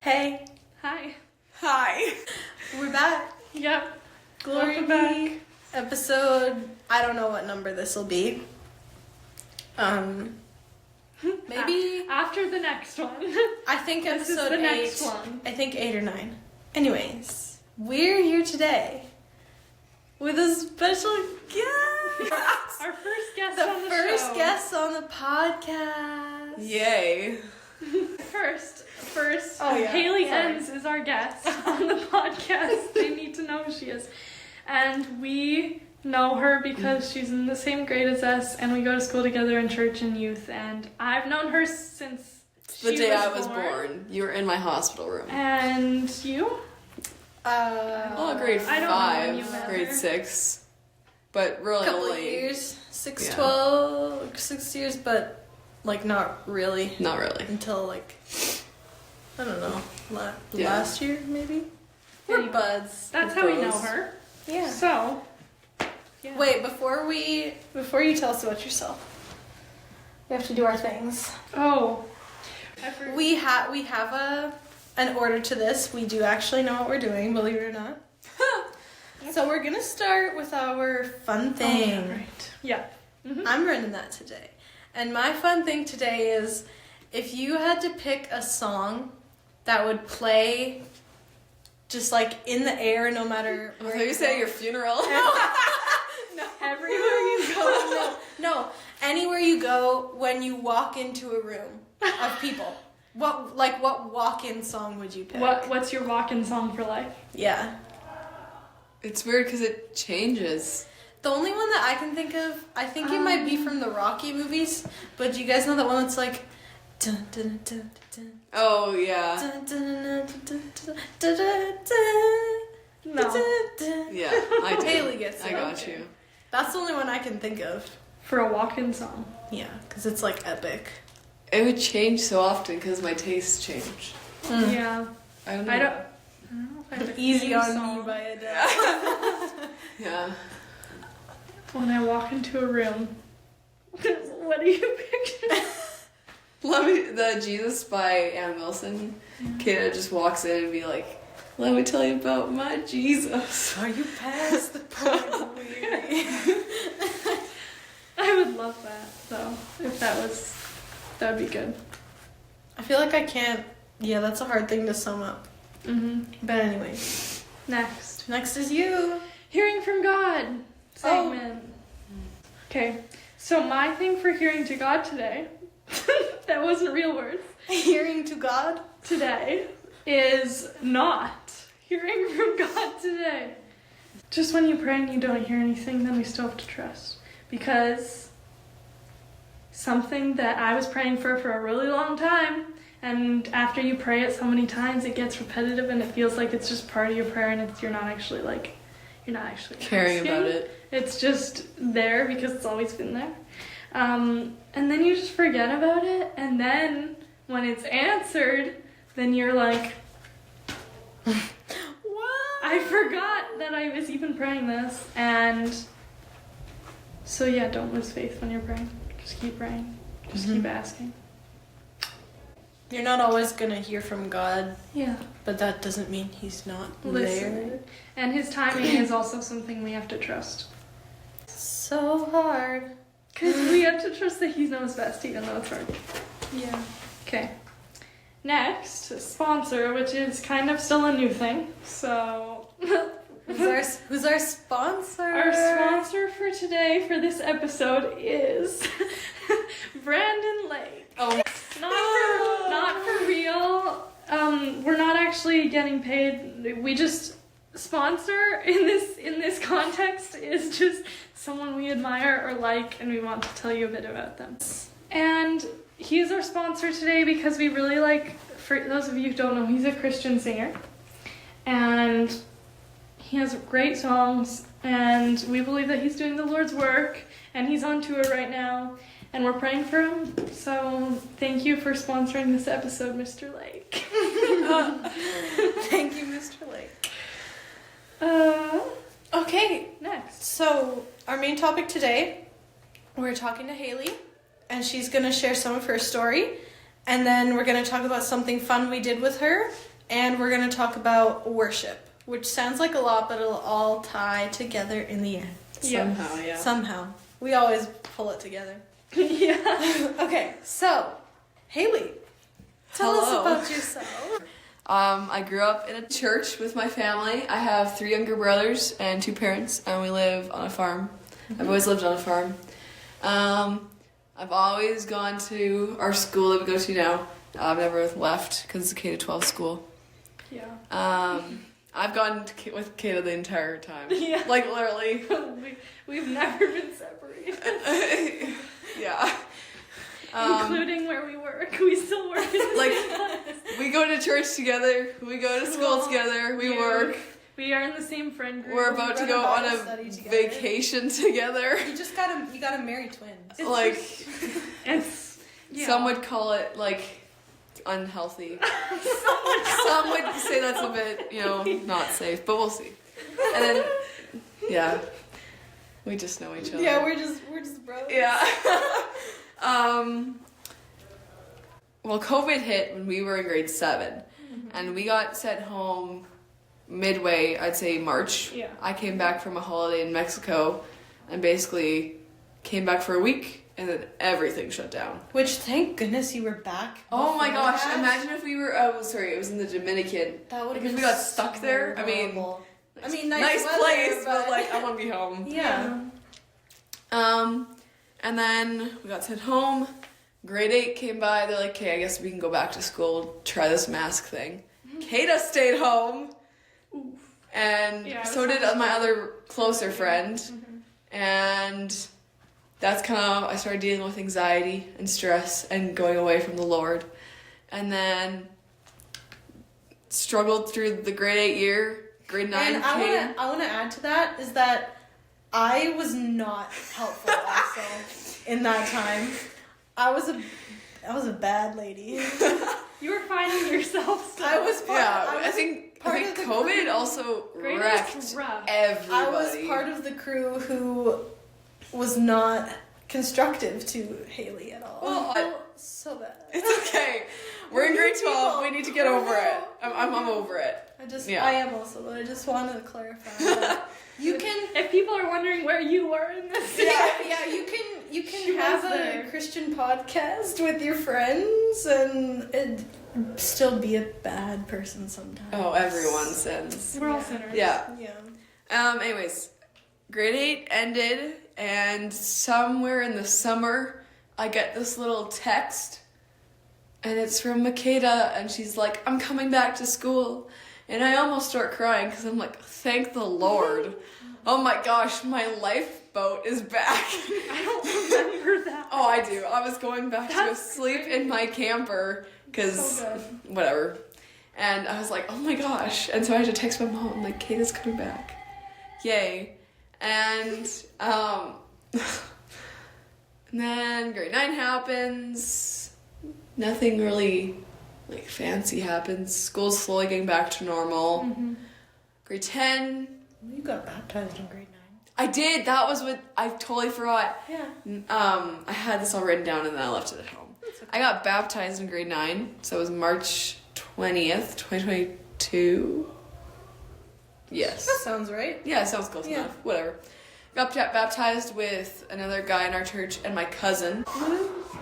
Hey. Hi. Hi. We're back. Yep. Glory be. Episode, I don't know what number this will be. Maybe after the next one. I think this episode is the 8. next one. I think 8 or 9. Anyways, we're here today with a special guest. Our first guest The on the first show. guest on the podcast. Yay. First, Oh, yeah. Hayley Sorry. Enns is our guest on the podcast. They need to know who she is. And we know her because she's in the same grade as us, and we go to school together in church and youth, and I've known her since The she day was I was born. You were in my hospital room. And you? Grade I don't know when you 5, met grade her. 6. But really Couple of only... years. 6 years, but like not really. Not really. Until like, I don't know, Yeah. last year maybe? We're Anyway, buds. That's We're how we know bros. her. Yeah. So, yeah. Wait, before you tell us about yourself, we have to do our things. Oh. I forgot. We have an order to this. We do actually know what we're doing, believe it or not. So we're gonna start with our fun thing. Oh, yeah, right. Yeah. Mhm. I'm running that today. And my fun thing today is if you had to pick a song that would play just like in the air no matter I where thought you say your funeral. No. Everywhere you go. No. Anywhere you go when you walk into a room of people. What walk-in song would you pick? What's your walk-in song for life? Yeah. It's weird because it changes. The only one that I can think of, I think it might be from the Rocky movies, but do you guys know that one that's like dun, dun, dun, dun, Oh, yeah. dun, dun, dun, dun, dun, dun, dun, No. dun, dun. Yeah, I do. Haley gets I it. got Okay. you. That's the only one I can think of. For a walk-in song. Yeah, because it's like epic. It would change so often because my tastes change. Yeah. I don't know. I don't know if I have a Easy theme on song. Me by Adele. Yeah. When I walk into a room. What do you picture? Let me, the Jesus by Ann Wilson kid that just walks in and be like, let me tell you about my Jesus. Are you past the point of weary? I would love that, though. If that would be good. I feel like I can't. Yeah, that's a hard thing to sum up. Mm-hmm. But anyway, Next. next is you. Hearing from God segment. Okay, so my thing for hearing to God today, that wasn't real words, Hearing to God. today is not hearing from God today. Just when you pray and you don't hear anything, then we still have to trust. Because something that I was praying for a really long time, and after you pray it so many times, it gets repetitive and it feels like it's just part of your prayer, and you're not actually Caring asking. about it. It's just there because it's always been there. And then you just forget about it, and then when it's answered, then you're like, What? I forgot that I was even praying this. And so yeah, don't lose faith when you're praying. Just keep praying. Just keep asking. You're not always gonna hear from God, Yeah. but that doesn't mean He's not there. Listen. And His timing is also something we have to trust. So hard. Because we have to trust that He knows best, even though it's hard. Yeah. Okay. Next, a sponsor, which is kind of still a new thing. So, Who's our sponsor? our sponsor for today, for this episode, is Brandon Lake. Oh, Not for real. We're not actually getting paid. We just sponsor in this context is just someone we admire or like, and we want to tell you a bit about them. And he's our sponsor today because we really like, for those of you who don't know, he's a Christian singer. And he has great songs, and we believe that he's doing the Lord's work, and he's on tour right now, and we're praying for him. So thank you for sponsoring this episode, Mr. Lake. Thank you, Mr. Lake. Okay, Next. so our main topic today, we're talking to Hayley, and she's going to share some of her story. And then we're going to talk about something fun we did with her. And we're going to talk about worship, which sounds like a lot, but it'll all tie together in the end. Somehow, yeah. Somehow. We always pull it together. Yeah. Okay, so, Hayley, tell us Hello. about yourself. I grew up in a church with my family. I have 3 younger brothers and 2 parents, and we live on a farm. I've always lived on a farm. I've always gone to our school that we go to now. I've never left because it's a K-12 school. Yeah. I've gone with Kata the entire time. Yeah. Like, literally. We've never been separated. Yeah. Including where we work. We still work in the Like, same place. we go to church together, we go to school together, we work. We are in the same friend group. We're about to run go a on Bible a study together. vacation together. You gotta marry twins. It's Like, It's some would call it, like, unhealthy. Some would say that's a bit, not safe, but we'll see. And then, yeah, we just know each other. Yeah, we're just bros. Yeah. Well, COVID hit when we were in grade 7, and we got sent home midway, I'd say March. Yeah. I came back from a holiday in Mexico, and basically came back for a week, and then everything shut down. Which, thank goodness you were back. Oh my before gosh, that. imagine if we were, it was in the Dominican. That would have Like, been if we got stuck there, so I mean, horrible. Nice, nice weather, place, but like, I want to be home. Yeah. And then we got sent home. Grade 8 came by. They're like, okay, I guess we can go back to school, try this mask thing. Kata stayed home. And Yeah, so did my other closer friend. And that's kind of, I started dealing with anxiety and stress and going away from the Lord. And then struggled through the grade 8 year. Grade 9 And came. I want to add to that is that I was not helpful also in that time. I was a bad lady. You were finding yourself still. I think part of the COVID crew. also Grade wrecked was rough. everybody. I was part of the crew who was not constructive to Hayley at all. Well, so bad. It's okay. We're in grade 12. We need to get over it. I'm over it. I am also, but I just wanted to clarify that you can. If people are wondering where you were in this, Yeah, you She can have was a there. Christian podcast with your friends and still be a bad person sometimes. Oh, everyone sins. we're all sinners. Yeah. Yeah. Anyways, grade 8 ended, and somewhere in the summer, I get this little text, and it's from Makeda, and she's like, I'm coming back to school. And I almost start crying because I'm like, thank the Lord. Oh my gosh, my lifeboat is back. I don't remember that. Oh, I do. I was going back to go That's sleep in my camper because So good. whatever. And I was like, oh my gosh. And so I had to text my mom. I'm like, Kata's coming back. Yay. And and then grade 9 happens. Nothing really like fancy happens. School's slowly getting back to normal. Mm-hmm. Grade 10. You got baptized in grade 9. I did. That was what I totally forgot. Yeah. I had this all written down and then I left it at home. That's okay. I got baptized in grade 9, so it was March 20th, 2022. Yes. That sounds right. Yeah, sounds close Yeah. enough. Whatever. Got baptized with another guy in our church and my cousin.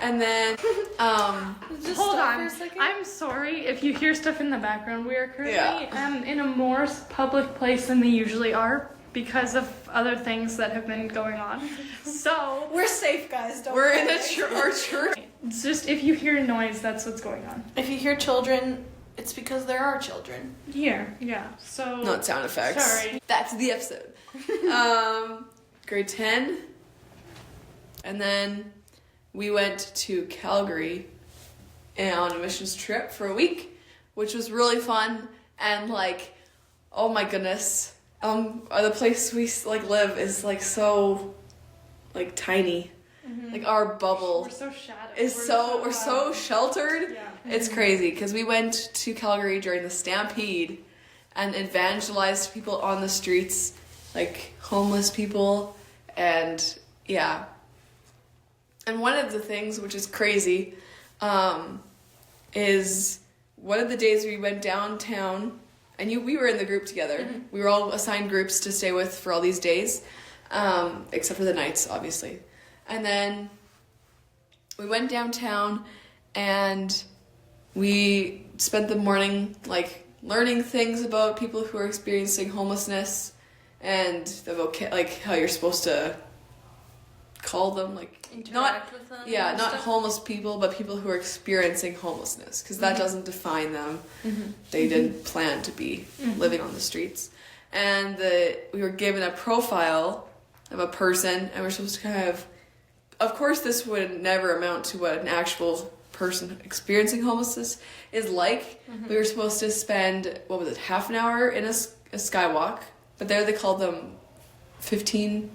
And then, Just Hold stop on. for a second. I'm sorry if you hear stuff in the background. We are currently in a more public place than they usually are because of other things that have been going on. So We're safe, guys. Don't we're in panic. our church. it's just if you hear noise, that's what's going on. If you hear children, it's because there are children. Here, yeah. So Not sound effects. Sorry. Back to the episode. Grade 10. And then we went to Calgary on a missions trip for a week, which was really fun. And like, oh my goodness, the place we like live is like so like tiny. Like our bubble We're so shadowed. is we're so sheltered. Yeah. It's crazy because we went to Calgary during the Stampede and evangelized people on the streets, like homeless people, and yeah. And one of the things, which is crazy, is one of the days we went downtown, and we were in the group together. Mm-hmm. We were all assigned groups to stay with for all these days, except for the nights, obviously. And then we went downtown, and we spent the morning, like, learning things about people who are experiencing homelessness, and how you're supposed to call them, like, interact with them. Yeah, not homeless people, but people who are experiencing homelessness, because that doesn't define them. Mm-hmm. They didn't plan to be living on the streets. And we were given a profile of a person, and we're supposed to kind of course, this would never amount to what an actual person experiencing homelessness is like. Mm-hmm. We were supposed to spend, half an hour in a skywalk, but there they called them 15.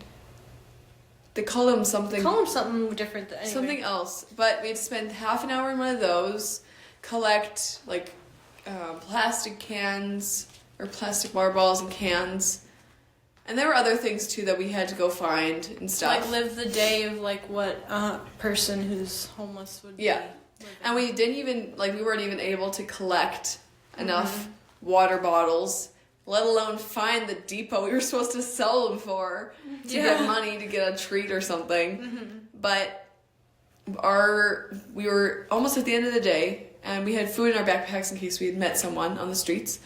They call them something. Call them something different. Anyway. Something else. But we had to spend half an hour in one of those, collect plastic cans or plastic water bottles and cans. And there were other things too that we had to go find and stuff. Like live the day of what a person who's homeless would be. Yeah. And we didn't even, we weren't even able to collect enough water bottles, let alone find the depot we were supposed to sell them for to get money to get a treat or something. Mm-hmm. But we were almost at the end of the day, and we had food in our backpacks in case we had met someone on the streets.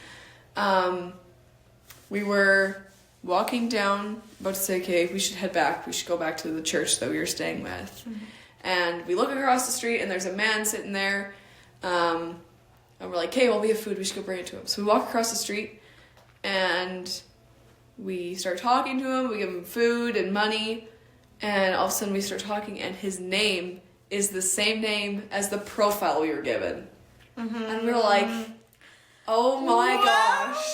We were walking down, about to say, okay, we should head back. We should go back to the church that we were staying with. Mm-hmm. And we look across the street, and there's a man sitting there. And we're like, okay, well, we have food. We should go bring it to him. So we walk across the street, and we start talking to him. We give him food and money. And all of a sudden, we start talking, and his name is the same name as the profile we were given. Mm-hmm. And we were like, oh my gosh,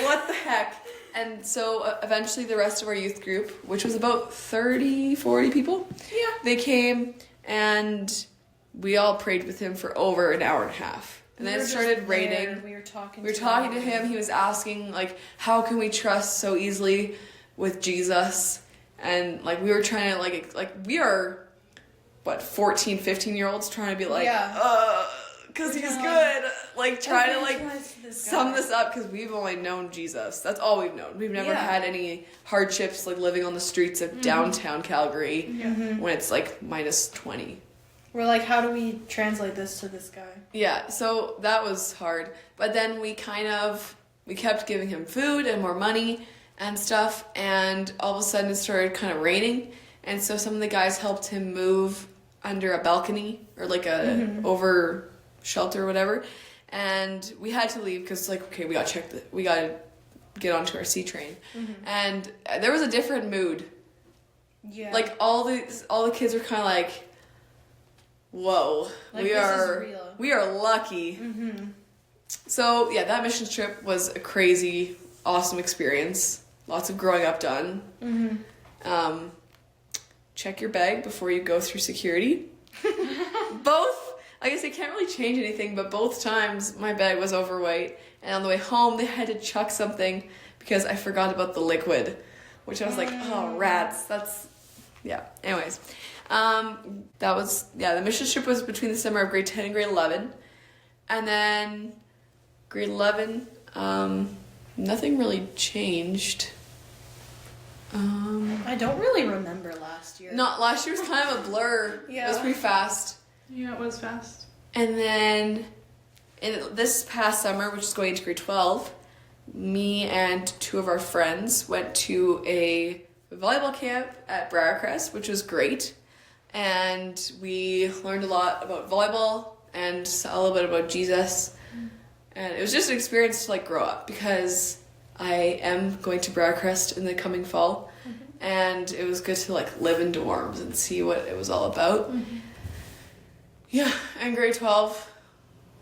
what the heck? And so eventually the rest of our youth group, which was about 30, 40 people, they came, and we all prayed with him for over an hour and a half. And then it started raining. We were talking to him. He was asking, how can we trust so easily with Jesus? And, we were trying to, we are, 14, 15-year-olds trying to be because he's good. Trying to, sum this up, because we've only known Jesus. That's all we've known. We've never had any hardships, living on the streets of downtown Calgary when it's, minus 20. We're like, how do we translate this to this guy? Yeah, so that was hard. But then we kept giving him food and more money and stuff, and all of a sudden it started kind of raining, and so some of the guys helped him move under a balcony or a over shelter or whatever, and we had to leave because okay, we gotta get onto our C train, and there was a different mood. Yeah, all the kids were kind of whoa, we are lucky. Mm-hmm. So yeah, that missions trip was a crazy, awesome experience. Lots of growing up done. Mm-hmm. Check your bag before you go through security. I guess they can't really change anything, but both times my bag was overweight, and on the way home they had to chuck something because I forgot about the liquid, which I was oh rats, anyways. The mission trip was between the summer of grade 10 and grade 11. And then grade 11, nothing really changed. I don't really remember last year. Last year was kind of a blur. Yeah. It was pretty fast. Yeah, it was fast. And then in this past summer, which is going into grade 12, me and two of our friends went to a volleyball camp at Briarcrest, which was great. And we learned a lot about volleyball and a little bit about Jesus. And it was just an experience to grow up, because I am going to Briarcrest in the coming fall. Mm-hmm. And it was good to live in dorms and see what it was all about. Mm-hmm. Yeah, and grade 12,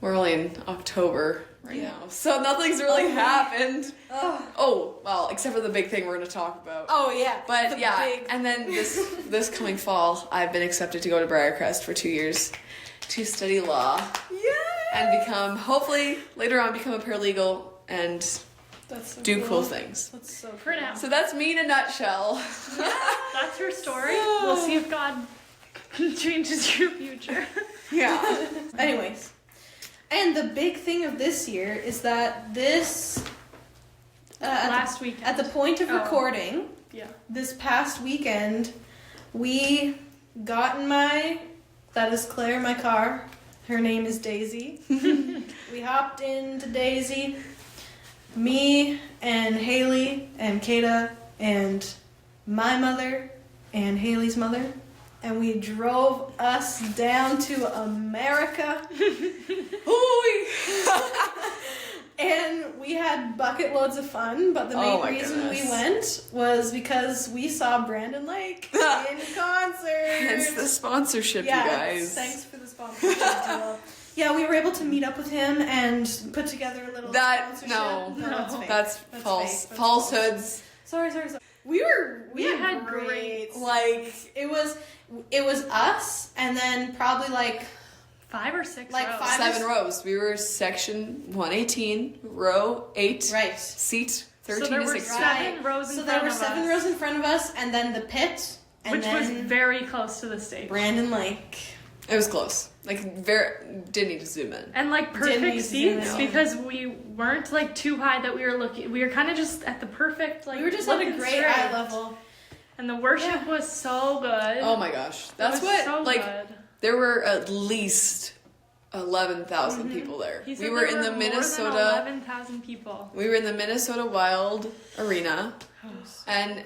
we're only in October right now, so nothing's really happened. Oh, well, except for the big thing we're going to talk about. Oh, yeah. But and then this coming fall, I've been accepted to go to Briarcrest for 2 years to study law. Yeah! And hopefully, later on, become a paralegal and do cool things. That's so cool. For now. So that's me in a nutshell. Yeah, that's her story. We'll see if God changes your future. Yeah. Anyways, and the big thing of this year is that this Last weekend. at the point of recording, Yeah. this past weekend, we got in that is Claire, my car. Her name is Daisy. We hopped into Daisy, me and Hayley and Kata and my mother and Hayley's mother, and we drove us down to America. And we had bucket loads of fun, but the main reason we went was because we saw Brandon Lake in concert. Hence the sponsorship, you guys. Thanks for the sponsorship deal. Yeah, we were able to meet up with him and put together a little sponsorship. No, that's fake. that's false. Fake. Falsehoods. Sorry. We had great. Like, it was us, and then probably like 5 or 6 Like rows. 7 rows. We were section 118, row 8, right. seat 13 so there to were 16. 7 rows in So front there were of 7 us, rows in front of us, and then the pit, and which was then very close to the stage. Brandon Lake. It was close. Like, didn't need to zoom in. And like Didn't need perfect to zoom seats in. because we weren't like too high that we were looking. We were kind of just at the perfect like. We were just at a looking great straight. eye level. And the worship was so good. Oh my gosh. It That's was what, so like, good. there were at least 11,000 people there. He said We were there in the more Minnesota. than 11,000 people. We were in the Minnesota Wild Arena, and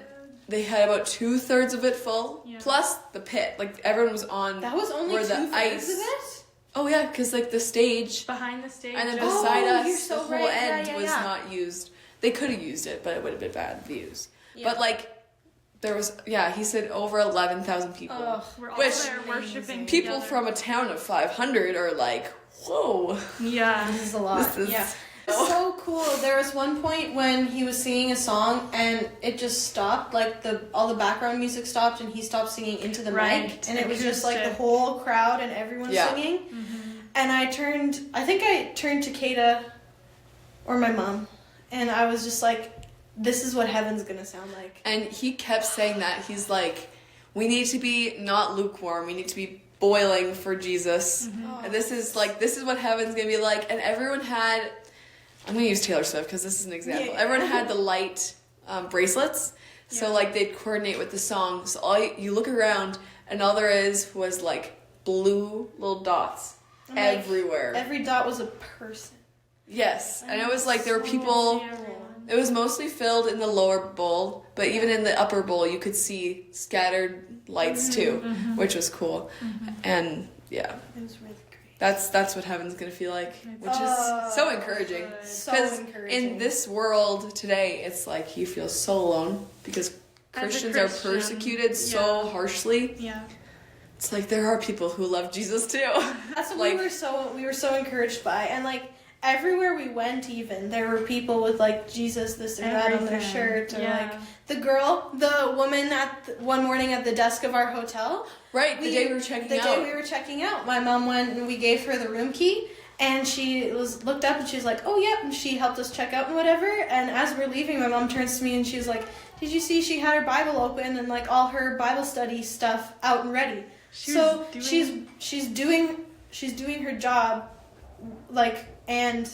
they had about 2/3 of it full, Yeah. plus the pit. Like, everyone was on. That was only where 2/3 the ice. of it? Oh yeah, because like the stage, Behind the stage. and then just- beside Oh, us, you're so the whole right. end Yeah, was yeah. not used. They could have used it, but it would have been bad views. Yeah. But like, there was he said over 11,000 people. Ugh, we're all Which- there worshiping People together. from a town of 500 are like, whoa. Yeah. this is a lot. This is- Yeah. It was so cool. There was one point when he was singing a song and it just stopped, like all the background music stopped and he stopped singing into the Right. mic, and it was just like the Acoustic. whole crowd and everyone Yeah. singing. And I think I turned to Kata or my mom, and I was just like, this is what heaven's gonna sound like. And he kept saying that. He's like, we need to be not lukewarm. We need to be boiling for Jesus. Oh. And this is what heaven's going to be like. And everyone had, I'm going to use Taylor Swift because this is an example. Yeah. Everyone had the light bracelets. So Yeah. like they'd coordinate with the song. So all you look around and all there was like blue little dots I'm like, everywhere. Every dot was a person. Yes. And it was like there were people... Yeah, everyone. It was mostly filled in the lower bowl, but even in the upper bowl, you could see scattered lights too, which was cool. And yeah, It was really great. that's what heaven's gonna feel like, which is so encouraging. So Because encouraging. in this world today, it's like you feel so alone because Christians are Christian, persecuted so yeah. harshly. Yeah. It's like there are people who love Jesus too. That's what like- we were so encouraged by, and like everywhere we went, even there were people with like Jesus this or that on their Everything. shirt, or Yeah. like the woman one morning at the desk of our hotel. Right, the day we were checking out. The day we were checking out, my mom went and we gave her the room key. And she looked up and she was like, "Oh, yep." And she helped us check out and whatever. And as we're leaving, my mom turns to me and she was like, "Did you see she had her Bible open and like all her Bible study stuff out and ready?" She So was doing- she's doing her job, like, and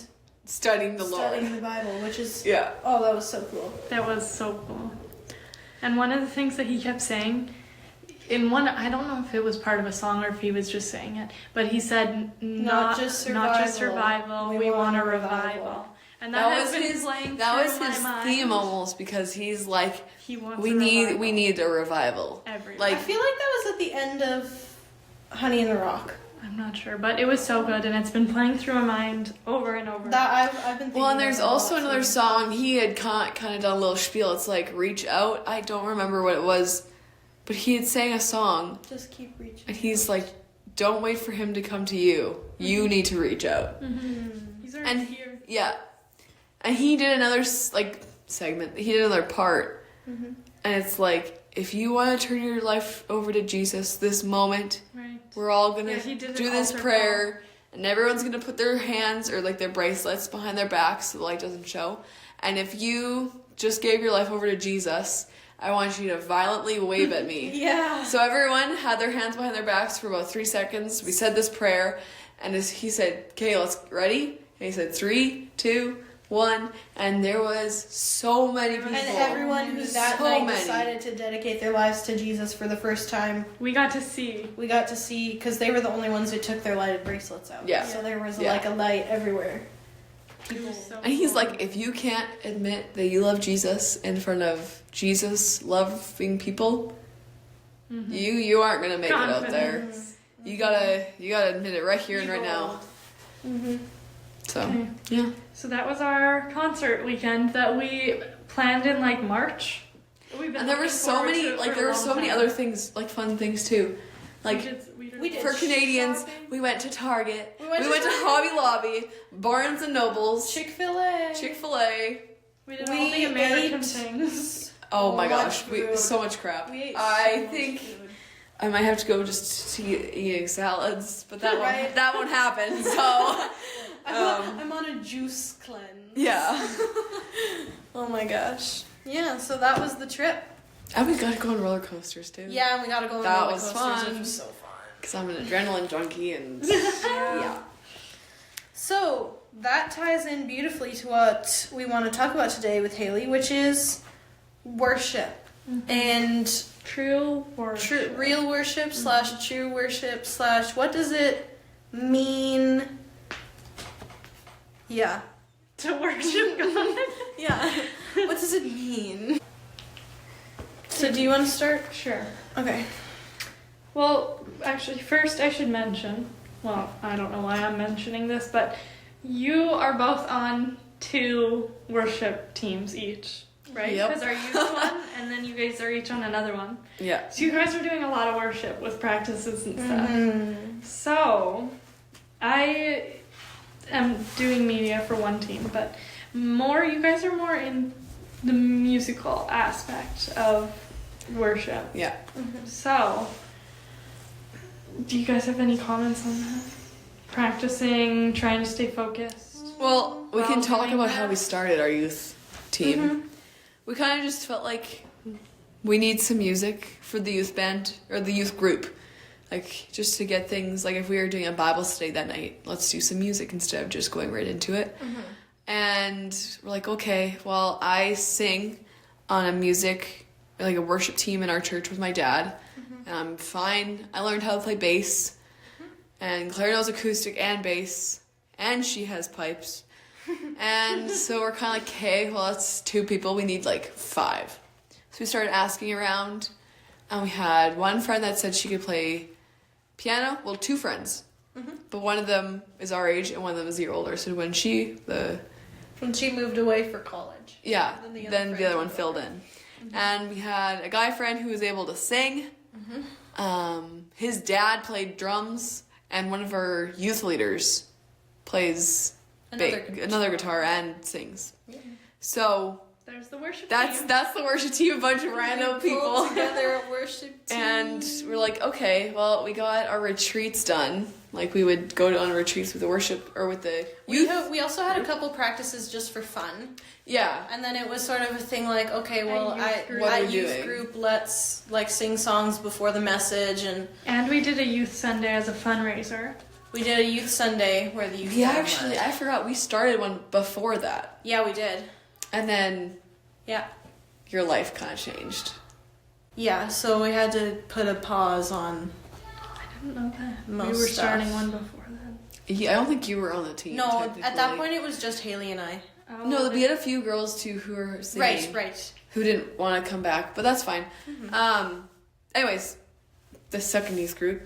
studying the Lord. studying the Bible, which is Yeah. oh, that was so cool. That was so cool. And one of the things that he kept saying, I don't know if it was part of a song or if he was just saying it, but he said, not just survival, we want a revival. And that, has been playing that was through his my mind. theme almost, because he's like, He wants we a revival. need a revival. Everywhere. Like, I feel like that was at the end of Honey in the Rock. I'm not sure, but it was so good, and it's been playing through my mind over and over. That I've been thinking. well, and there's about also that another too. song he had kind of done a little spiel. It's like reach out. I don't remember what it was, but he had sang a song, Just keep reaching. and he's like, don't wait for him to come to you. You need to reach out. He's already And here. yeah, and he did another segment. He did another part, and it's like, if you want to turn your life over to Jesus this moment, Right. we're all gonna Yeah, he did do an this altar prayer, and everyone's gonna put their hands or like their bracelets behind their backs so the light doesn't show. And if you just gave your life over to Jesus I want you to violently wave at me. Yeah. So everyone had their hands behind their backs for about 3 seconds. We said this prayer, and he said, okay, let's, ready? And he said 3, 2, 1, and there was so many people. And everyone who that So night many. decided to dedicate their lives to Jesus for the first time. We got to see. We got to see, because they were the only ones who took their lighted bracelets out. Yeah. So there was Yeah. like a light everywhere. It was so And he's cool. like, if you can't admit that you love Jesus in front of Jesus loving people, you aren't gonna make it out there. Confidence. You gotta admit it right here and right now. Mm-hmm. So Okay. yeah. So that was our concert weekend that we planned in like March. We've been And there were looking so forward many to it like for there a were long so many time. other things, like fun things too. Like we did, we did for Canadians, shopping. we went to Target. We went to Hobby Lobby, Barnes and Nobles, Chick-fil-A. Chick-fil-A. We did We all the American ate- things. Oh my much gosh, food. so much crap. We ate so I much think food. I might have to go just to eating salads, but that Right. won't, that won't happen. So I'm on a juice cleanse. yeah, Oh my gosh. Yeah, so that was the trip. and we got to go on roller coasters too. Yeah, and we got to go on That roller was coasters, fun. which was so fun. Because I'm an adrenaline junkie and Yeah. So that ties in beautifully to what we want to talk about today with Hayley, which is worship and True worship. real worship / true worship / what does it mean? Yeah. To worship God. Yeah. What does it mean? So do you want to start? Sure. Okay. Well, actually, first I should mention, well, I don't know why I'm mentioning this, but you are both on 2 worship teams each, right? Yep. Because our youth one, and then you guys are each on another one. yeah. So you guys are doing a lot of worship with practices and stuff. Mm-hmm. So, I am doing media for one team, but you guys are more in the musical aspect of worship. Yeah. So, do you guys have any comments on that? Practicing, trying to stay focused. Well, we can While talk doing about that. how we started our youth team. Mm-hmm. We kind of just felt like we need some music for the youth band or the youth group. Like, just to get things, like if we were doing a Bible study that night, let's do some music instead of just going right into it. And we're like, okay, well, I sing on a worship team in our church with my dad. And I'm fine. I learned how to play bass. And Claire knows acoustic and bass. And she has pipes. And so we're kind of like, okay, well, that's 2 people. We need like 5. So we started asking around. And we had one friend that said she could play piano. Well, 2 friends. But one of them is our age and one of them is a year older. So when she moved away for college. yeah, Then the other then the friend other one took filled over. in. And we had a guy friend who was able to sing. His dad played drums, and one of our youth leaders plays another guitar and sings. Yeah. So There's the worship that's team. the worship team, a bunch of random We pulled people. together a worship team. And we're like, okay, well, we got our retreats done. Like, we would go on retreats with the worship, or with the youth. We also had a couple practices just for fun. Yeah. And then it was sort of a thing like, okay, well, youth group. What are at we youth doing? group, let's like sing songs before the message, and And we did a youth Sunday as a fundraiser. we did a youth Sunday where the youth. Yeah, band actually, led. I forgot we started one before that. Yeah, we did. And then Yeah. your life kind of changed. Yeah, so we had to put a pause on. I didn't know that. Most we were stuff. starting one before then. Yeah, I don't think you were on the team. No, at that technically. point it was just Hayley and I. Oh, No, we had a few girls too who were singing. Right. Who didn't want to come back, but that's fine. Anyways, the second youth group,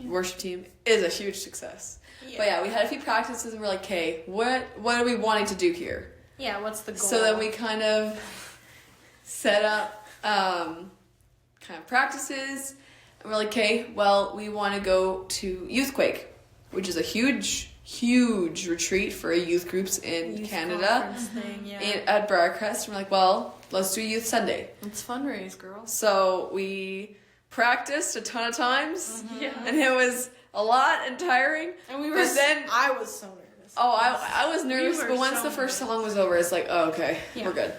worship team, is a huge success. But yeah, we had a few practices and we're like, okay, what are we wanting to do here? Yeah, what's the goal? So then we kind of set up kind of practices. And we're like, okay, well, we want to go to Youthquake, which is a huge retreat for youth groups in Youth Canada conference thing, yeah. at Briarcrest. And we're like, well, let's do Youth Sunday. Let's fundraise, girls. So we practiced a ton of times, Yeah. and it was a lot and tiring. And we were. But then- I was so nervous. Oh, I was nervous, We were but once so the first nervous. song was over, it's like, oh, okay, Yeah. we're good.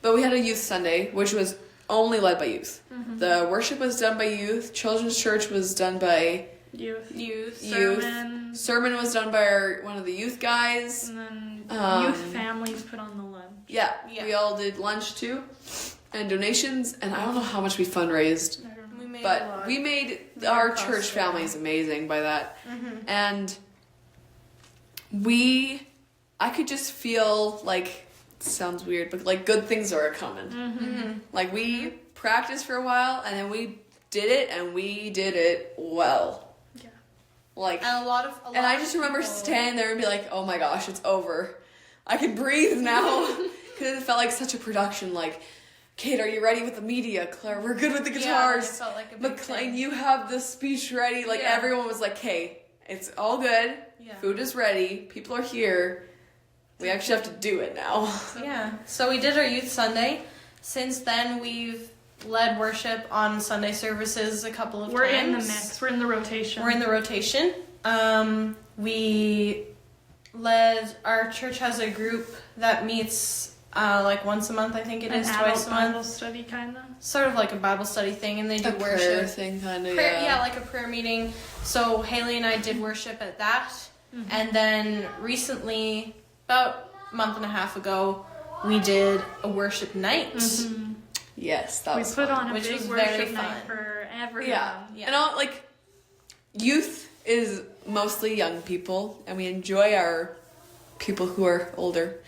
But we had a Youth Sunday, which was only led by youth. The worship was done by youth. Children's church was done by Youth. Sermon was done by one of the youth guys. And then youth families put on the lunch. Yeah, Yeah. we all did lunch too, and donations. And I don't know how much we fundraised, We made a but lot. we made Very our costly. church families amazing by that. Mhm. And I could just feel like, it sounds weird, but like good things are coming. Mhm. Like we practiced for a while, and then we did it, and we did it well. Yeah. Like, And and I just remember standing there and be like, oh my gosh, it's over. I can breathe now. Because it felt like such a production. Like, Kate, are you ready with the media? Claire, we're good with the guitars. Yeah, it felt like a big McLean, thing. you have the speech ready. Like, Yeah. everyone was like, hey, it's all good. Yeah. Food is ready. People are here. We actually have to do it now. Yeah. So we did our youth Sunday. Since then, we've led worship on Sunday services a couple of We're times. in the mix. We're in the rotation. We're in the rotation. We led. Our church has a group that meets like once a month. I think it An is adult twice a month. Bible study kind of. Sort of like a Bible study thing, and they do A prayer worship. thing, kind of, Prayer, yeah. like a prayer meeting. So Hayley and I did worship at that, and then recently, about a month and a half ago, we did a worship night. Yes, that We was put fun. on a Which big was very worship night fun. for everyone. Yeah. And all, like, youth is mostly young people, and we enjoy our people who are older.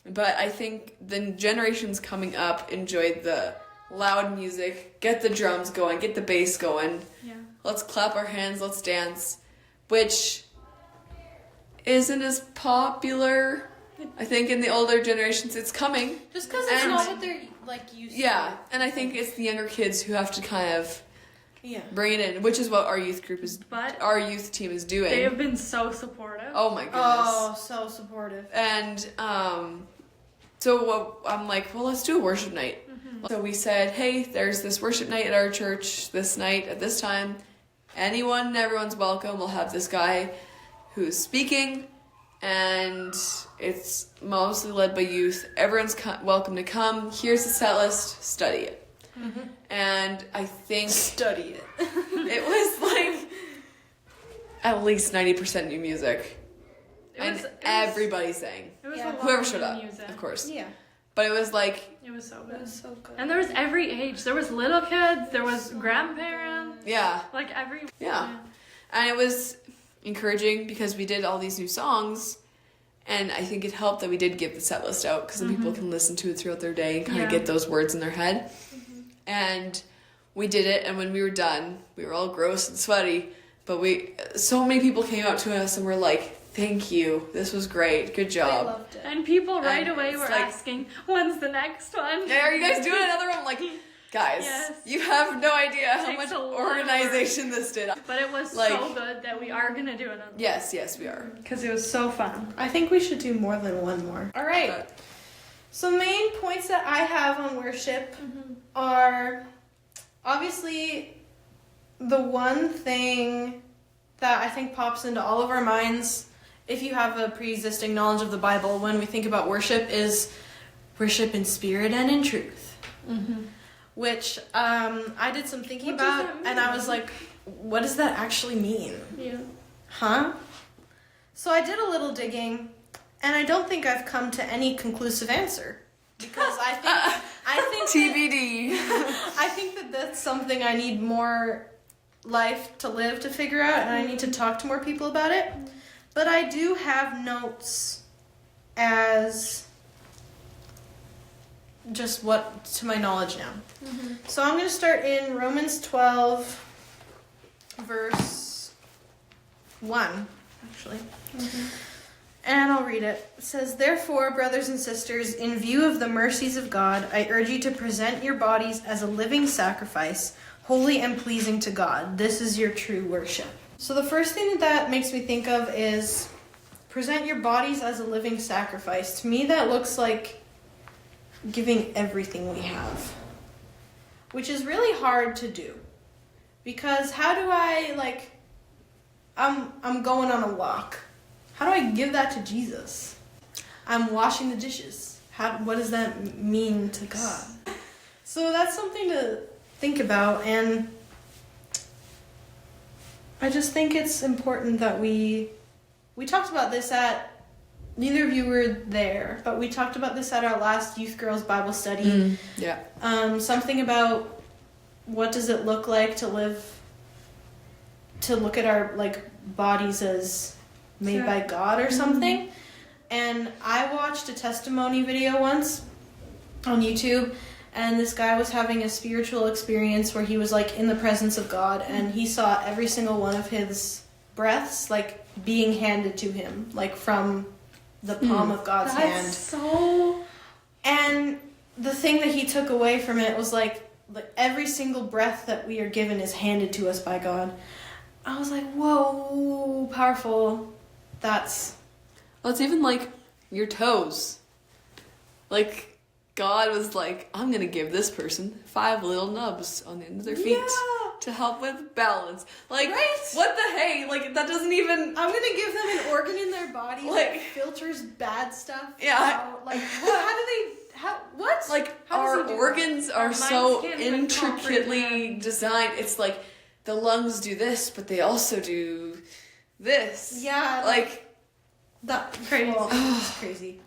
But I think the generations coming up enjoy the loud music, get the drums going, get the bass going. Yeah. Let's clap our hands, let's dance, which isn't as popular. I think in the older generations it's coming. Just because it's And- not what they're like used Yeah, and I think it's the younger kids who have to kind of to. Yeah. bring it in, which is what our youth group is, But our youth team is doing. they have been so supportive. Oh my goodness. Oh, so supportive. And so I'm like, well, let's do a worship night. So we said, hey, there's this worship night at our church this night at this time. Anyone and everyone's welcome. We'll have this guy who's speaking, and it's mostly led by youth. Everyone's welcome to come. Here's the set list. Study it. And I think Study it. it was like at least 90% new music. Everybody sang. It was Yeah. a lot Whoever of showed up, music. of course. Yeah. But it was like, It was so That good. was so good. And there was every age. There was little kids. There was grandparents. yeah. Like every. Yeah. And it was encouraging because we did all these new songs, and I think it helped that we did give the set list out because then people can listen to it throughout their day and kind Yeah. of get those words in their head. And we did it, and when we were done, we were all gross and sweaty, but so many people came up to us and were like, thank you, this was great, good I job. loved it. And people right And away it's were like- asking, when's the next one? Yeah, are you guys doing another one? I'm like, guys, Yes. you have no idea how Takes much a lot of organization this did. But it was Like- so good that we are going to do another Yes, we are. Because it was so fun. I think we should do more than one more. All right. But- So main points that I have on worship are obviously the one thing that I think pops into all of our minds if you have a pre-existing knowledge of the Bible when we think about worship is worship in spirit and in truth. Which I did some thinking What does about that mean? and I was like, what does that actually mean? Yeah. Huh? So I did a little digging, and I don't think I've come to any conclusive answer because I think TBD. I think that that's something I need more life to live to figure out, and I need to talk to more people about it. But I do have notes as just what to my knowledge now. So I'm going to start in Romans 12, verse 1, actually. And I'll read it. It says, "Therefore, brothers and sisters, in view of the mercies of God, I urge you to present your bodies as a living sacrifice, holy and pleasing to God. This is your true worship." So the first thing that makes me think of is present your bodies as a living sacrifice. To me, that looks like giving everything we have, which is really hard to do. Because how do I, like, I'm going on a walk. How do I give that to Jesus? I'm washing the dishes. What does that mean to God? So that's something to think about, and I just think it's important that we talked about this at, neither of you were there, but we talked about this at our last Youth Girls Bible study. Yeah. Something about what does it look like to look at our like bodies as made by God or something. And I watched a testimony video once on YouTube, and this guy was having a spiritual experience where he was like in the presence of God, and he saw every single one of his breaths like being handed to him, like from the palm of God's hand. So. And the thing that he took away from it was like every single breath that we are given is handed to us by God. I was like, whoa, powerful. That's... Well, it's even like your toes. Like, God was like, I'm gonna give this person 5 little nubs on the end of their feet to help with balance. Like, what the hey? Like, that doesn't even... I'm gonna give them an organ in their body that filters bad stuff out. Like, what? Like, How our does he do organs that? are so intricately designed. It's like, the lungs do this, but they also do this. Yeah. Like... That crazy. It's crazy.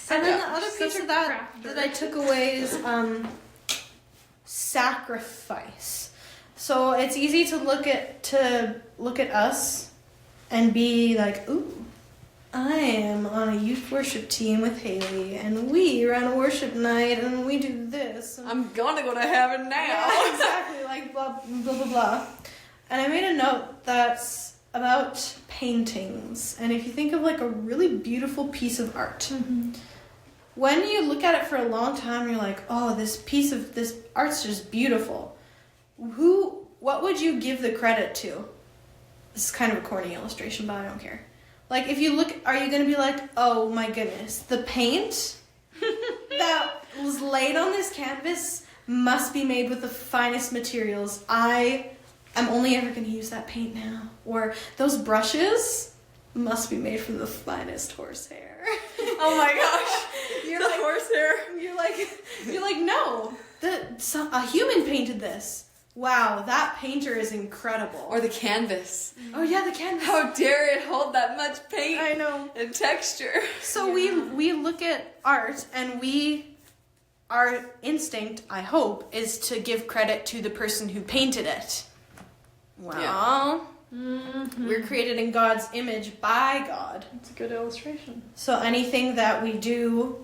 And then the other piece of that I took away is sacrifice. So it's easy to look at us and be like, ooh, I am on a youth worship team with Hayley, and we run a worship night, and we do this. I'm gonna go to heaven now. Yeah, exactly. Like blah blah blah blah. And I made a note that's about paintings, and if you think of like a really beautiful piece of art, when you look at it for a long time, you're like, oh, this art's just beautiful. What would you give the credit to? This is kind of a corny illustration, but I don't care. Like, if you look, are you going to be like, oh my goodness, the paint that was laid on this canvas must be made with the finest materials. I'm only ever going to use that paint now. Or those brushes must be made from the finest horsehair. Oh my gosh. You're the like, horsehair. You're like, no. A human painted this. Wow, that painter is incredible. Or the canvas. Oh yeah, the canvas. How dare it hold that much paint? I know. And texture. So we look at art, and our instinct, I hope, is to give credit to the person who painted it. Well, we're created in God's image by God. That's a good illustration. So anything that we do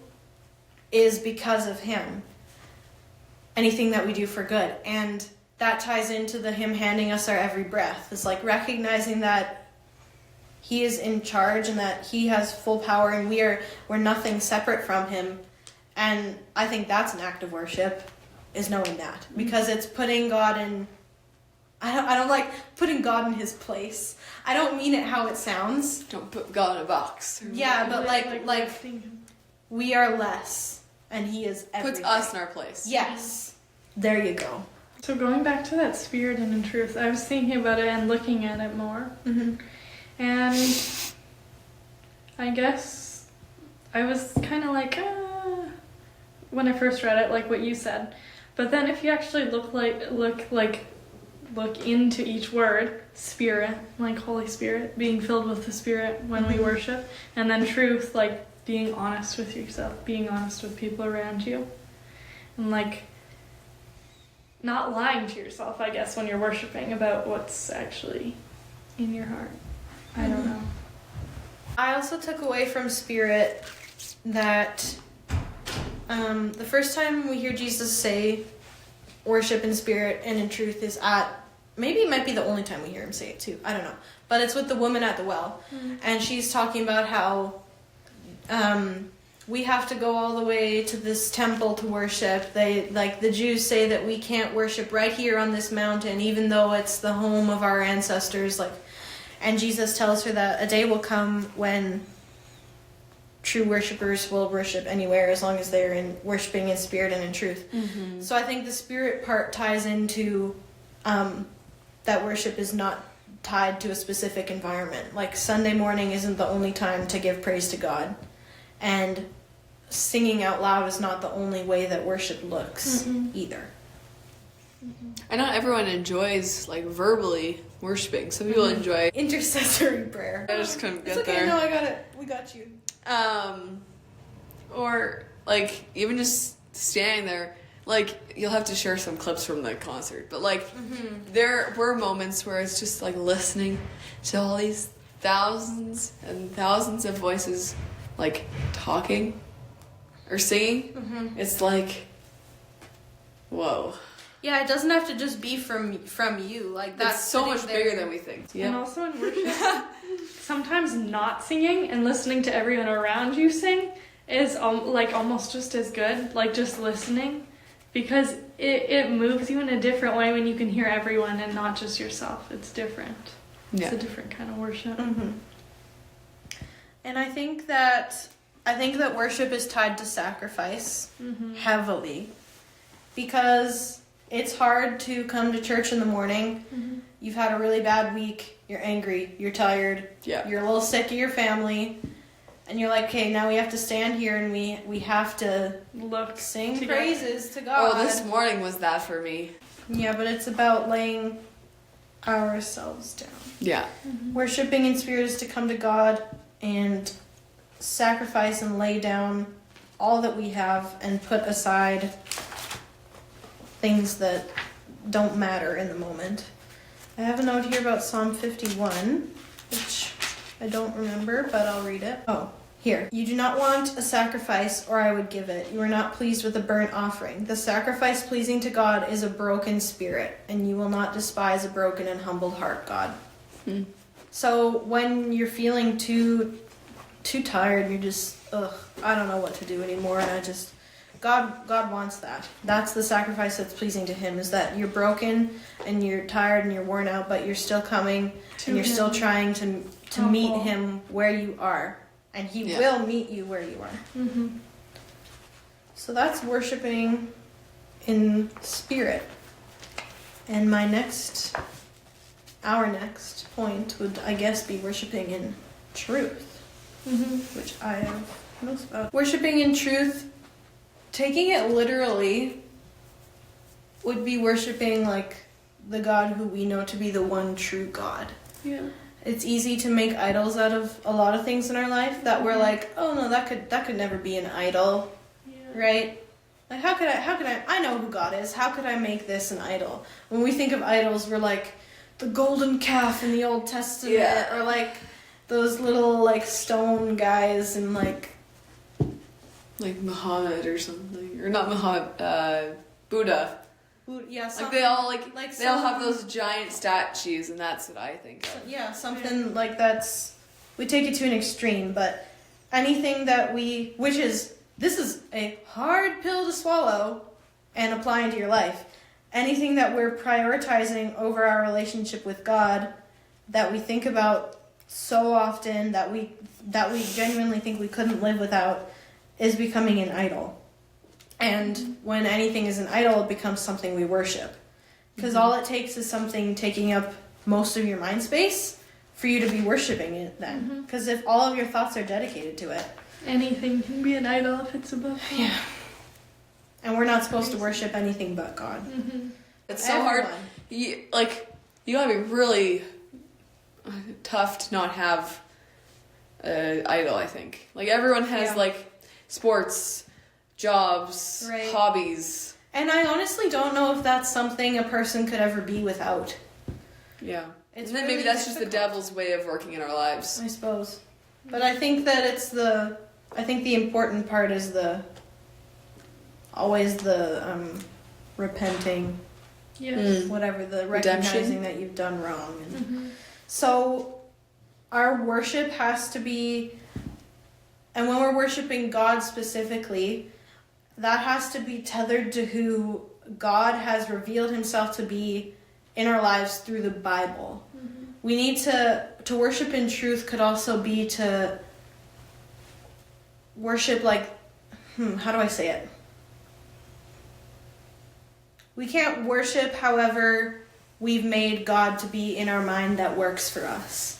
is because of Him. Anything that we do for good. And that ties into Him handing us our every breath. It's like recognizing that He is in charge and that He has full power, and we're nothing separate from Him. And I think that's an act of worship, is knowing that. Because it's putting God in... I don't like putting God in His place. I don't mean it how it sounds. Don't put God in a box. Yeah, but like we are less, and He is everything. Puts us in our place. Yes. There you go. So going back to that spirit and in truth, I was thinking about it and looking at it more. Mm-hmm. And I guess I was kind of like, when I first read it, like what you said. But then if you actually look into each word, spirit, like Holy Spirit, being filled with the Spirit when we worship, and then truth, like being honest with yourself, being honest with people around you, and like not lying to yourself, I guess, when you're worshiping about what's actually in your heart. I don't know. I also took away from Spirit that the first time we hear Jesus say worship in spirit and in truth is maybe it might be the only time we hear Him say it too. I don't know. But it's with the woman at the well. And she's talking about how we have to go all the way to this temple to worship. The Jews say that we can't worship right here on this mountain, even though it's the home of our ancestors. And Jesus tells her that a day will come when true worshipers will worship anywhere as long as they're worshiping in spirit and in truth. Mm-hmm. So I think the spirit part ties into that worship is not tied to a specific environment. Like Sunday morning isn't the only time to give praise to God. And singing out loud is not the only way that worship looks either. And not everyone enjoys like verbally worshiping. Some people enjoy Intercessory prayer. I just couldn't get It's okay, there. no, I got it. We got you. Or like even just standing there, like you'll have to share some clips from the concert, but like there were moments where it's just like listening to all these thousands and thousands of voices like talking or singing. It's like, whoa. Yeah, it doesn't have to just be from you. Like that's That's so much bigger than we think. And also in worship, sometimes not singing and listening to everyone around you sing is like almost just as good, like just listening, because it moves you in a different way when you can hear everyone and not just yourself. It's different. Yeah. It's a different kind of worship. And I think that worship is tied to sacrifice heavily, because it's hard to come to church in the morning. You've had a really bad week. You're angry. You're tired. Yeah. You're a little sick of your family. And you're like, okay, now we have to stand here and we have to sing together. praises to God. Oh, this morning was that for me. Yeah, but it's about laying ourselves down. Yeah. Worshipping in spirit is to come to God and sacrifice and lay down all that we have and put aside things that don't matter in the moment. I have a note here about Psalm 51, which I don't remember, but I'll read it. Oh, here. You do not want a sacrifice, or I would give it. You are not pleased with a burnt offering. The sacrifice pleasing to God is a broken spirit, and you will not despise a broken and humbled heart, God. So when you're feeling too tired, you're just, I don't know what to do anymore, and God wants that. That's the sacrifice that's pleasing to Him, is that you're broken and you're tired and you're worn out, but you're still coming and you're still trying to meet Him where you are. And He will meet you where you are. So that's worshiping in spirit. And our next point would, I guess, be worshiping in truth, which I have notes about. Worshiping in truth, taking it literally, would be worshiping like the God who we know to be the one true God. Yeah. It's easy to make idols out of a lot of things in our life that we're like, oh no, that could never be an idol, right? Like how could I know who God is. How could I make this an idol? When we think of idols, we're like the golden calf in the Old Testament, or like those little like stone guys and like Muhammad or something, or not Muhammad, Buddha. Yeah, like they all they all have those giant statues, and that's what I think of. Yeah, something like that's, we take it to an extreme, but anything that this is a hard pill to swallow and apply into your life. Anything that we're prioritizing over our relationship with God, that we think about so often, that we genuinely think we couldn't live without, is becoming an idol. And when anything is an idol, it becomes something we worship. Because all it takes is something taking up most of your mind space for you to be worshiping it then. Because if all of your thoughts are dedicated to it. Anything can be an idol if it's above God. Yeah. And we're not supposed to worship anything but God. It's so hard. You gotta be really tough to not have an idol, I think. Like everyone has like sports, jobs, hobbies. And I honestly don't know if that's something a person could ever be without. Yeah. And then maybe that's just the devil's way of working in our lives. I suppose. But I think that I think the important part is always the repenting. Yes. Whatever, the recognizing that you've done wrong. And so our worship has to be, and when we're worshiping God specifically, that has to be tethered to who God has revealed Himself to be in our lives through the Bible. We need to worship in truth could also be to worship like, how do I say it? We can't worship however we've made God to be in our mind that works for us.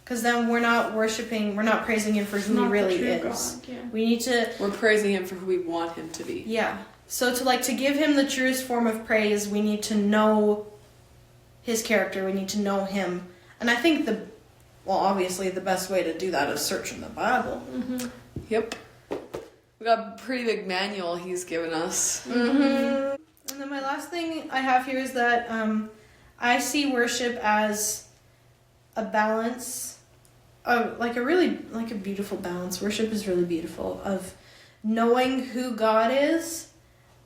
Because then we're not praising Him for who He really is. God, We need to... We're praising Him for who we want Him to be. Yeah. So to give him the truest form of praise, we need to know his character. We need to know him. And I think obviously the best way to do that is search in the Bible. Mm-hmm. Yep. We got a pretty big manual he's given us. Mm-hmm. And then my last thing I have here is that I see worship as a balance, like a beautiful balance. Worship is really beautiful, of knowing who God is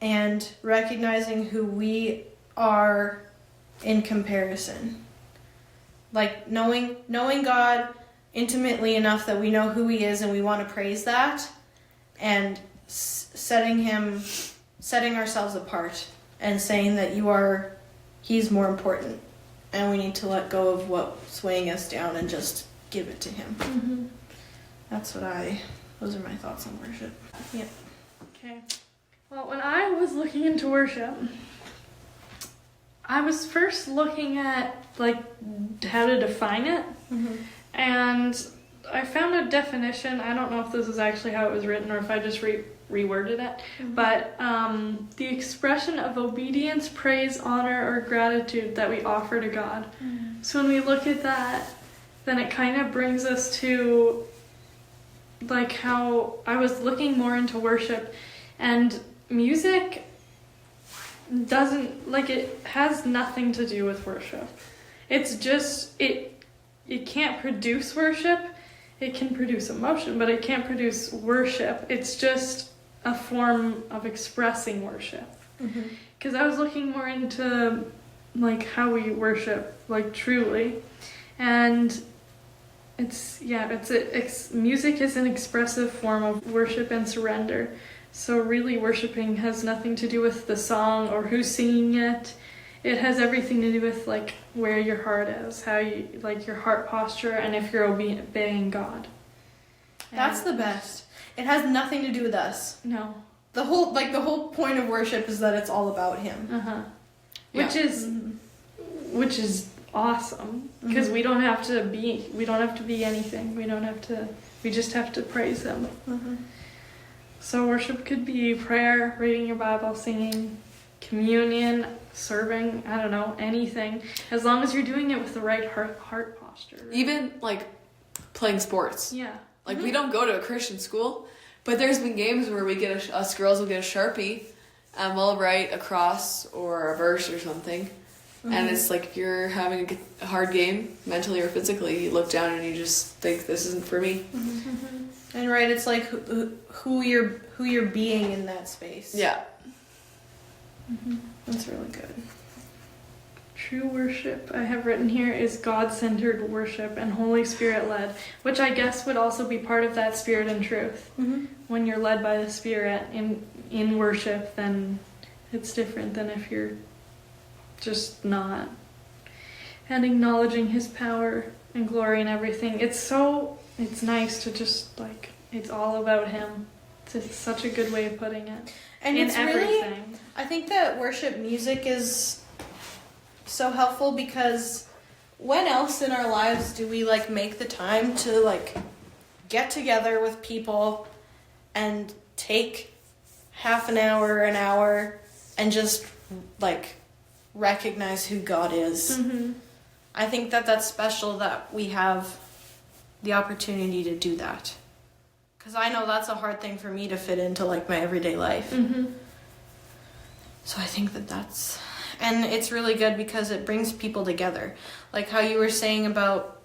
and recognizing who we are in comparison. Like knowing God intimately enough that we know who he is and we want to praise that, and setting ourselves apart and saying that he's more important, and we need to let go of what's weighing us down and just give it to him. Mm-hmm. Those are my thoughts on worship. Yep. Okay. Well, when I was looking into worship, I was first looking at how to define it, Mm-hmm. and I found a definition. I don't know if this is actually how it was written or if I just reworded it, Mm-hmm. but the expression of obedience, praise, honor, or gratitude that we offer to God. Mm-hmm. So when we look at that, then it kind of brings us to how I was looking more into worship, and music doesn't, it has nothing to do with worship. It's just, it can't produce worship. It can produce emotion, but it can't produce worship. It's just a form of expressing worship. Because I was looking more into how we worship truly, and music is an expressive form of worship and surrender. So really, worshiping has nothing to do with the song or who's singing it. It has everything to do with where your heart is, how you your heart posture, and if you're obeying God. That's the best. It has nothing to do with us. No. The whole point of worship is that it's all about him. Uh-huh. Yeah. Which is awesome, because we don't have to be anything. We just have to praise him. Mm-hmm. So worship could be prayer, reading your Bible, singing, communion, serving, I don't know, anything, as long as you're doing it with the right heart posture. Right? Even playing sports. Yeah. We don't go to a Christian school, but there's been games where us girls will get a Sharpie and we'll write a cross or a verse or something. And it's you're having a hard game, mentally or physically. You look down and you just think, this isn't for me. Mm-hmm. And right, it's who you're being in that space. Yeah. Mm-hmm. That's really good. True worship, I have written here, is God-centered worship and Holy Spirit-led, which I guess would also be part of that spirit and truth. Mm-hmm. When you're led by the Spirit in worship, then it's different than if you're just not. And acknowledging his power and glory and everything. It's nice to just it's all about him. It's just such a good way of putting it. And in it's everything. really, I think that worship music is so helpful, because when else in our lives do we make the time to get together with people and take half an hour and just recognize who God is. Mm-hmm. I think that that's special that we have the opportunity to do that, because I know that's a hard thing for me to fit into my everyday life. Mm-hmm. So I think that's, and it's really good because it brings people together, like how you were saying about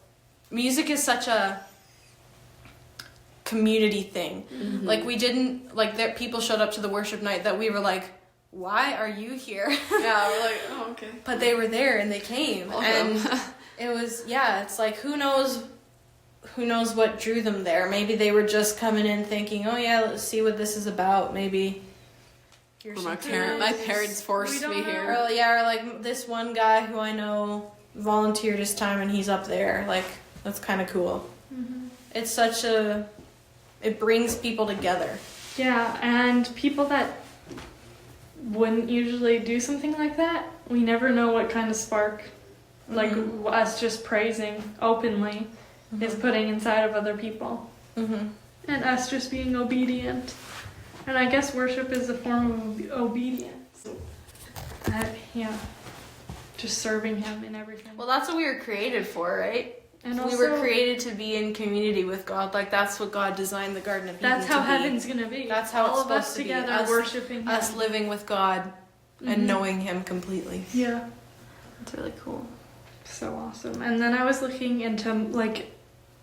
music is such a community thing. Mm-hmm. We didn't there people showed up to the worship night that we were why are you here? Yeah, we're oh, okay. But they were there and they came. Welcome. And it was, it's who knows what drew them there. Maybe they were just coming in thinking, oh yeah, let's see what this is about. Maybe Well, my parents forced me here. Or this one guy who I know volunteered his time and he's up there. That's kind of cool. Mm-hmm. It's it brings people together. Yeah, and people that wouldn't usually do something like that, we never know what kind of spark, us just praising openly, is putting inside of other people. Mm-hmm. And us just being obedient. And I guess worship is a form of obedience. Yeah. Just serving him in everything. Well, that's what we were created for, right? And we also, were created to be in community with God. Like, that's what God designed the Garden of Eden that's how to be. heaven's gonna be. That's how all it's of supposed us to be. together Us- worshiping Us him. living with God and knowing him completely. Yeah. It's really cool. So awesome. And then I was looking into, like,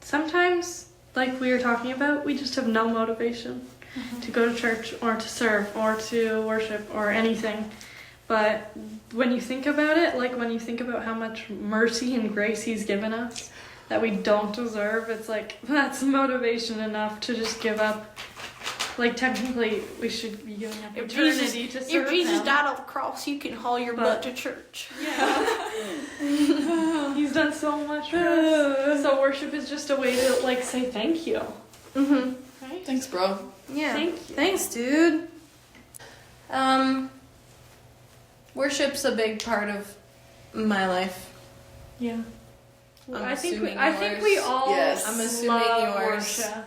sometimes, like we were talking about, we just have no motivation to go to church or to serve or to worship or anything. But when you think about it, like when you think about how much mercy and grace he's given us that we don't deserve, it's like, that's motivation enough to just give up. Like, technically, we should be giving up eternity to serve If Jesus him. died on the cross, you can haul your butt to church. Yeah. He's done so much for us. So worship is just a way to, like, say thank you. Mm-hmm. Right? Thanks, bro. Yeah. Thank you. Thanks, dude. Worship's a big part of my life. Yeah. Well, I'm I think assuming we yours. all Yes. I'm assuming love yours. worship.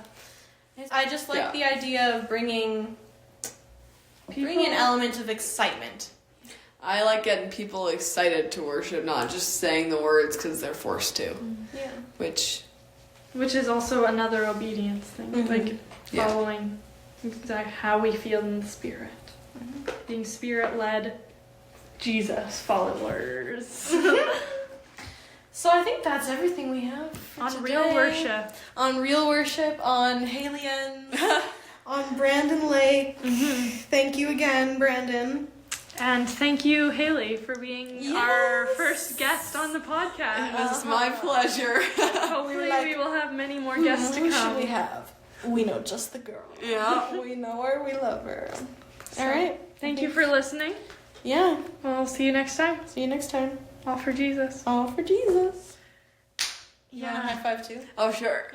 I just like Yeah. the idea of bringing an element of excitement. I like getting people excited to worship, not just saying the words because they're forced to. Yeah. Which Which is also another obedience thing, Mhm. like Yeah. following how we feel in the spirit, being spirit-led, Jesus followers. So I think that's everything we have for On today. real worship. On real worship, on Hayley Enns, on Brandon Lake. Thank you again, Brandon. And thank you, Hayley, for being our Yes. first guest on the it podcast. was my pleasure. Hopefully, like, we will have many more guests to Who come. should we have? We know just the girl. Yeah. We know her, we love her. All right. Thank you for listening. Yeah. We'll see you next time. See you next time. All for Jesus. All for Jesus. You Yeah. want a high five too? Oh, sure.